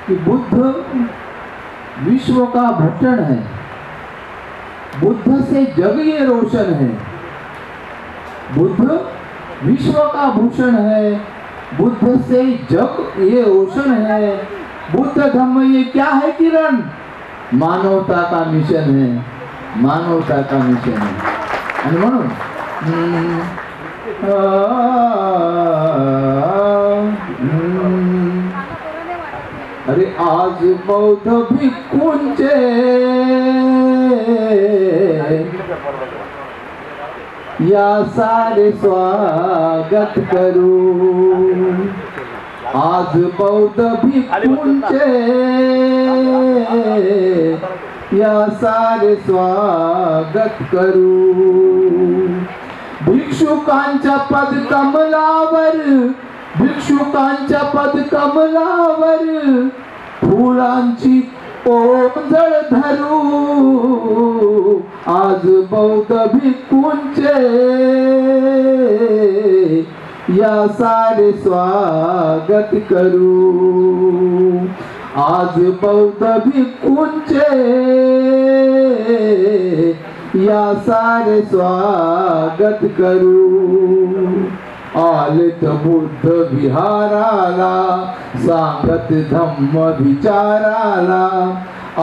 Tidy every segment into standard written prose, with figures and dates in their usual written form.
कि बुद्ध विश्व का भूषण है, बुद्ध से जग ये रोशन है। बुद्ध विश्व का भूषण है, बुद्ध से जग ये रोशन है। बुद्ध धम्म ये क्या है किरण? मानवता का मिशन है, मानवता का मिशन है। आणि म्हणून अरे आज बौद्ध भिक्खूंचे या सारे स्वागत करू। आज बौद्ध भिक्खूंचे या सारे स्वागत करू। भिक्षुकांच्या पद कमलावर, भिक्षुकांच्या पद कमलावर फुलांची ओंजळ धरू। आज बौद्ध भिक्खूंचे या सारे स्वागत करू। आज बौद्ध भिक्खूंचे या सारे स्वागत करू। आलेत बुद्ध विहाराला, सांगत धम्म विचाराला।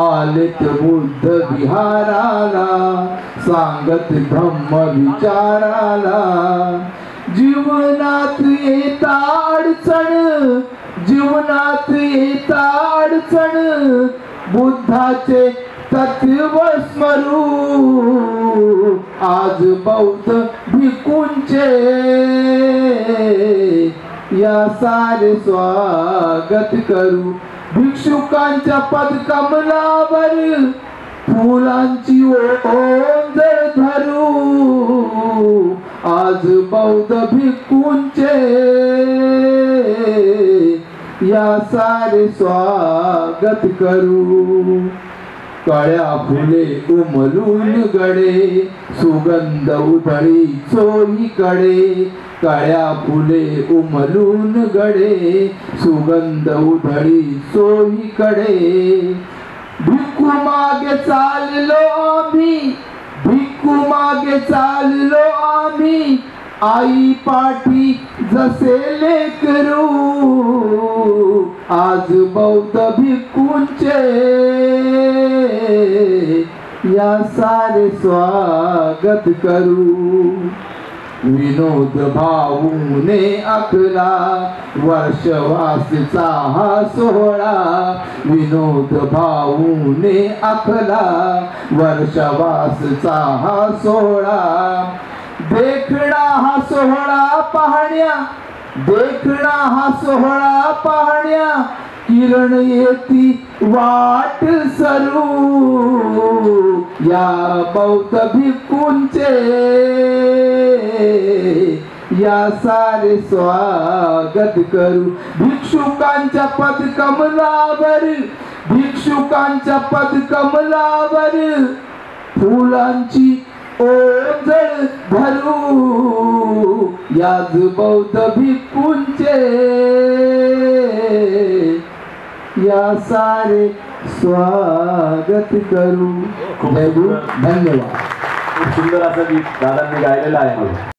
आलेत बुद्ध विहाराला, सांगत धम्म विचाराला। जीवनात येता अडचण, जीवनात येता अडचण बुद्धाचे तत्व स्मरू। आज बौद्ध भिक्खूंचे या सारे स्वागत करू। भिक्षुकांच्या पद कमलावर फुलांची ओंजळ धरू। आज बौद्ध भिक्खूंचे या सारे स्वागत करू। काळ्या फुले उमलून गडे, सुगंध उधळी चोहीकडे। काळ्या फुले उमलून गडे, सुगंध उधळी चोहीकडे। भिक्खू मागे चाललो आम्ही, भिक्खू मागे चाललो आम्ही। आई पाठी जसे लेकरू। आज बौद्ध भिक्खूंचे या सारे स्वागत करू। विनोद भाऊने आखला वर्षवासचा हा सोहळा। विनोद भाऊने आखला वर्षवासचा हा सोहळा। देखणा हा सोहळा पाहण्या, देखणा हा सोहळा पाहण्या किरण येती वाट सरू। या बौद्ध भिक्खूंचे या सारे स्वागत करू। भिक्षुकांच्या पद कमलावर, भिक्षुकांच्या पद कमलावर फुलांची ओंजळ धरू। याच बौद्ध भिक्खूंचे या सारे स्वागत करू। धन्यवाद। खूप सुंदर असं गीत दादांनी गायलेलं आहे।